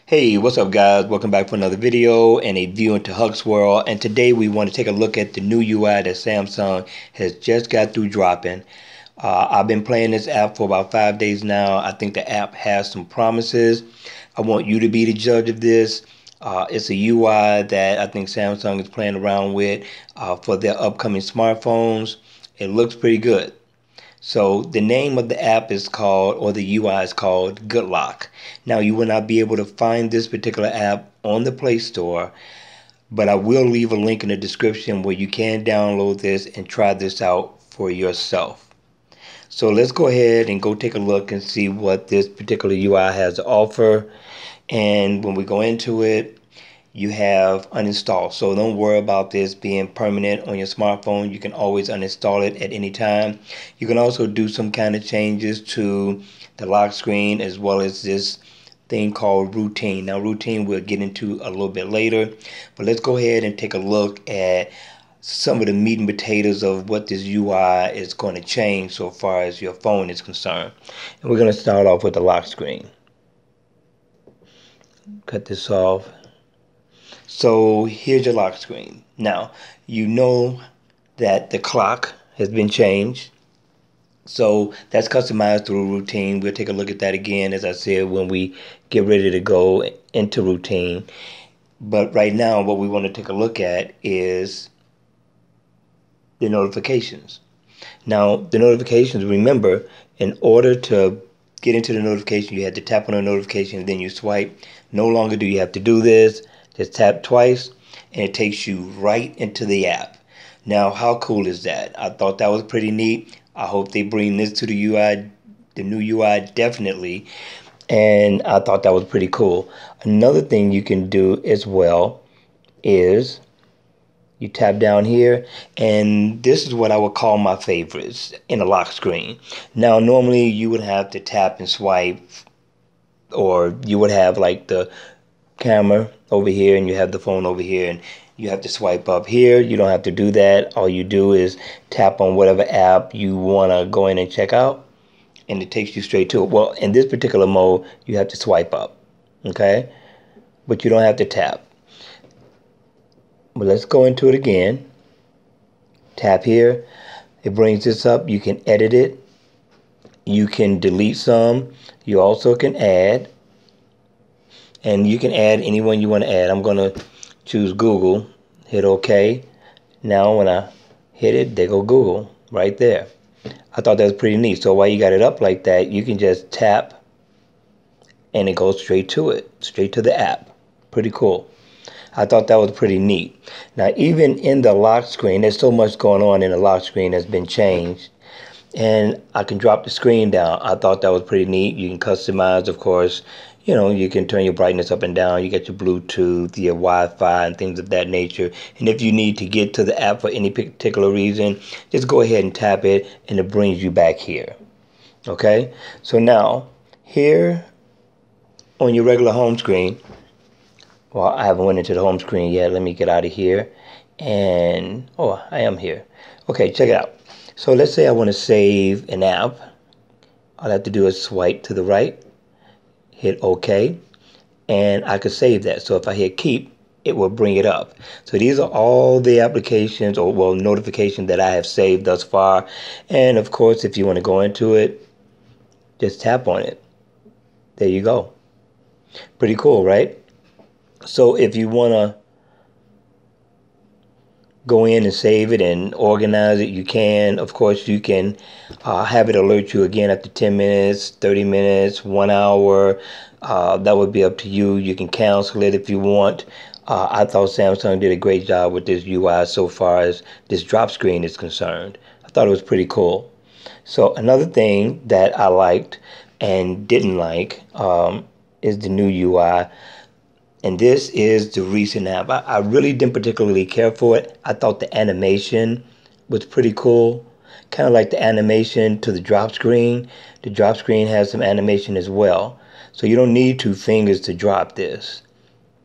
Hey, what's up guys? Welcome back for another video and a view into Huck's World. And today we want to take a look at the new UI that Samsung has just got through dropping. I've been playing this app for about 5 days now. I think the app has some promises. I want you to be the judge of this. It's a UI that I think Samsung is playing around with for their upcoming smartphones. It looks pretty good. So the name of the app is called, or the UI is called Good Lock. Now you will not be able to find this particular app on the Play Store, but I will leave a link in the description where you can download this and try this out for yourself. So let's go ahead and go take a look and see what this particular UI has to offer. And when we go into it, you have uninstall. So don't worry about this being permanent on your smartphone. You can always uninstall it at any time. You can also do some kind of changes to the lock screen as well as this thing called routine. Now routine we'll get into a little bit later, but let's go ahead and take a look at some of the meat and potatoes of what this UI is going to change so far as your phone is concerned. And we're going to start off with the lock screen. Cut this off. So here's your lock screen. Now, you know that the clock has been changed. So that's customized through routine. We'll take a look at that again, as I said, when we get ready to go into routine. But right now, what we want to take a look at is the notifications. Now, the notifications, remember, in order to get into the notification, you had to tap on the notification and then you swipe. No longer do you have to do this. Just tap twice and it takes you right into the app. Now, how cool is that? I thought that was pretty neat. I hope they bring this to the UI, the new UI, definitely. And I thought that was pretty cool. Another thing you can do as well is you tap down here, and this is what I would call my favorites in a lock screen. Now, normally you would have to tap and swipe, or you would have like the camera over here and you have the phone over here and you have to swipe up. Here you don't have to do that. All you do is tap on whatever app you want to go in and check out and it takes you straight to it. Well, in this particular mode you have to swipe up, okay, but you don't have to tap. But let's go into it again. Tap here, it brings this up. You can edit it, you can delete some, you also can add. And you can add anyone you want to add. I'm going to choose Google, hit OK. Now when I hit it, there go Google right there. I thought that was pretty neat. So while you got it up like that, you can just tap and it goes straight to it, straight to the app. Pretty cool. I thought that was pretty neat. Now even in the lock screen, there's so much going on in the lock screen that's been changed. And I can drop the screen down. I thought that was pretty neat. You can customize, of course. You know, you can turn your brightness up and down. You get your Bluetooth, your Wi-Fi, and things of that nature. And if you need to get to the app for any particular reason, just go ahead and tap it, and it brings you back here. Okay? So now, here on your regular home screen, well, I haven't went into the home screen yet. Let me get out of here. And, oh, I am here. Okay, check it out. So let's say I want to save an app. All I have to do is swipe to the right, hit OK, and I could save that. So if I hit keep, it will bring it up. So these are all the applications, or well, notifications that I have saved thus far. And of course, if you want to go into it, just tap on it. There you go. Pretty cool, right? So if you want to go in and save it and organize it, you can. Of course, you can have it alert you again after 10 minutes, 30 minutes, 1 hour. That would be up to you. You can cancel it if you want. I thought Samsung did a great job with this UI so far as this drop screen is concerned. I thought it was pretty cool. So another thing that I liked and didn't like is the new UI. And this is the recent app. I really didn't particularly care for it. I thought the animation was pretty cool. Kind of like the animation to the drop screen. The drop screen has some animation as well. So you don't need 2 fingers to drop this.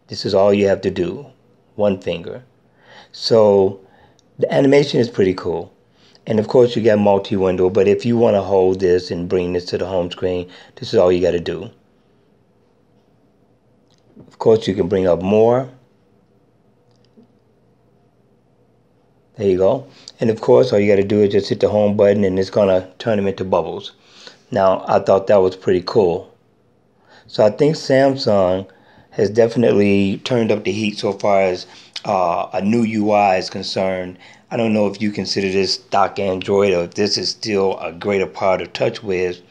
This is all you have to do. 1 finger. So the animation is pretty cool. And of course you got multi-window. But if you want to hold this and bring this to the home screen, this is all you got to do. Of course, you can bring up more. There you go. And of course, all you got to do is just hit the home button and it's going to turn them into bubbles. Now, I thought that was pretty cool. So I think Samsung has definitely turned up the heat so far as a new UI is concerned. I don't know if you consider this stock Android or if this is still a greater part of TouchWiz,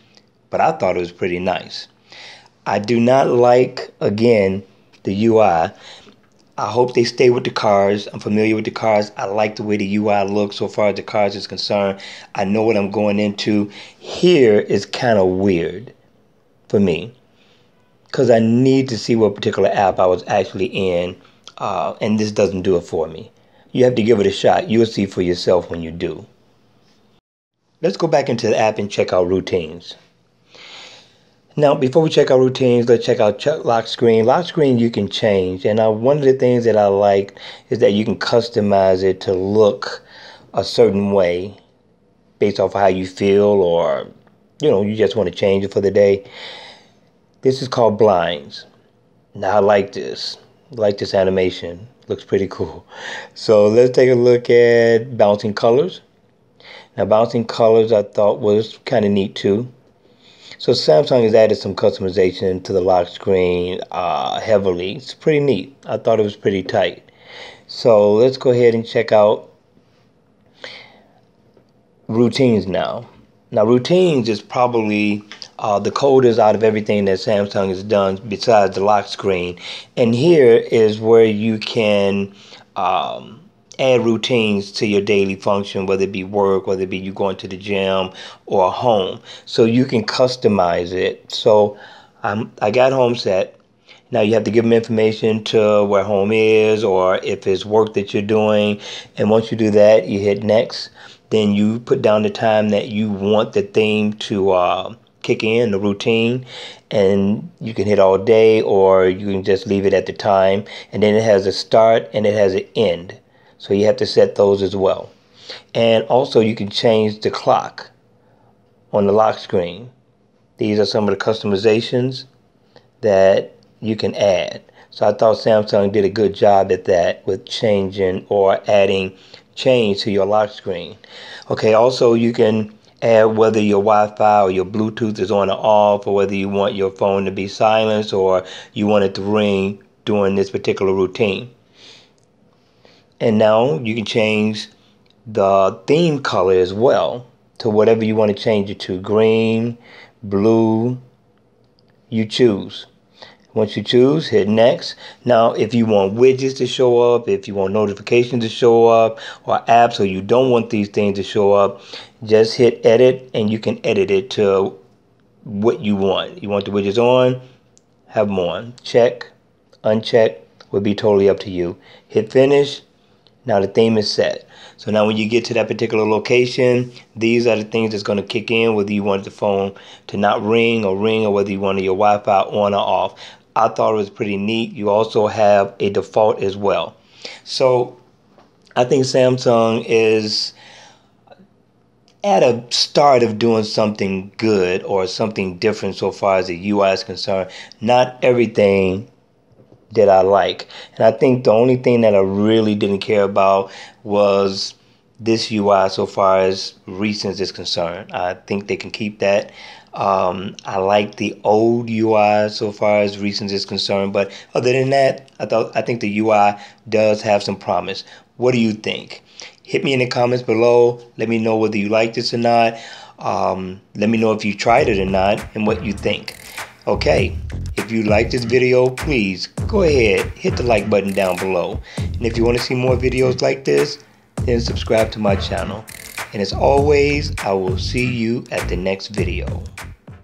but I thought it was pretty nice. I do not like, again, the UI. I hope they stay with the cars. I'm familiar with the cars. I like the way the UI looks so far as the cars is concerned. I know what I'm going into. Here is kind of weird for me because I need to see what particular app I was actually in, and this doesn't do it for me. You have to give it a shot. You'll see for yourself when you do. Let's go back into the app and check out routines. Now, before we check out routines, let's check out lock screen. Lock screen you can change, and one of the things that I like is that you can customize it to look a certain way based off of how you feel, or you just want to change it for the day. This is called blinds. Now I like this. I like this animation. Looks pretty cool. So let's take a look at bouncing colors. Now bouncing colors I thought was kind of neat too. So Samsung has added some customization to the lock screen heavily. It's pretty neat. I thought it was pretty tight. So let's go ahead and check out routines now. Now routines is probably the coldest out of everything that Samsung has done besides the lock screen. And here is where you can add routines to your daily function, whether it be work, whether it be you going to the gym or home. So you can customize it. So I got home set. Now you have to give them information to where home is or if it's work that you're doing. And once you do that, you hit next. Then you put down the time that you want the theme to kick in, the routine, and you can hit all day or you can just leave it at the time. And then it has a start and it has an end. So you have to set those as well. And also you can change the clock on the lock screen. These are some of the customizations that you can add. So I thought Samsung did a good job at that with changing or adding change to your lock screen. Okay, also you can add whether your Wi-Fi or your Bluetooth is on or off, or whether you want your phone to be silenced or you want it to ring during this particular routine. And now you can change the theme color as well to whatever you want to change it to. Green, blue, you choose. Once you choose, hit next. Now, if you want widgets to show up, if you want notifications to show up, or apps, or you don't want these things to show up, just hit edit and you can edit it to what you want. You want the widgets on, have them on. Check, uncheck, would be totally up to you. Hit finish. Now the theme is set. So now when you get to that particular location, these are the things that's going to kick in, whether you want the phone to not ring, or whether you wanted your Wi-Fi on or off. I thought it was pretty neat. You also have a default as well. So I think Samsung is at a start of doing something good or something different so far as the UI is concerned. Not everything that I like. And I think the only thing that I really didn't care about was this UI so far as recents is concerned. I think they can keep that. I like the old UI so far as recents is concerned, but other than that, I think the UI does have some promise. What do you think? Hit me in the comments below. Let me know whether you like this or not. Let me know if you tried it or not and what you think. Okay, if you like this video, please go ahead, hit the like button down below. And if you want to see more videos like this, then subscribe to my channel. And as always, I will see you at the next video.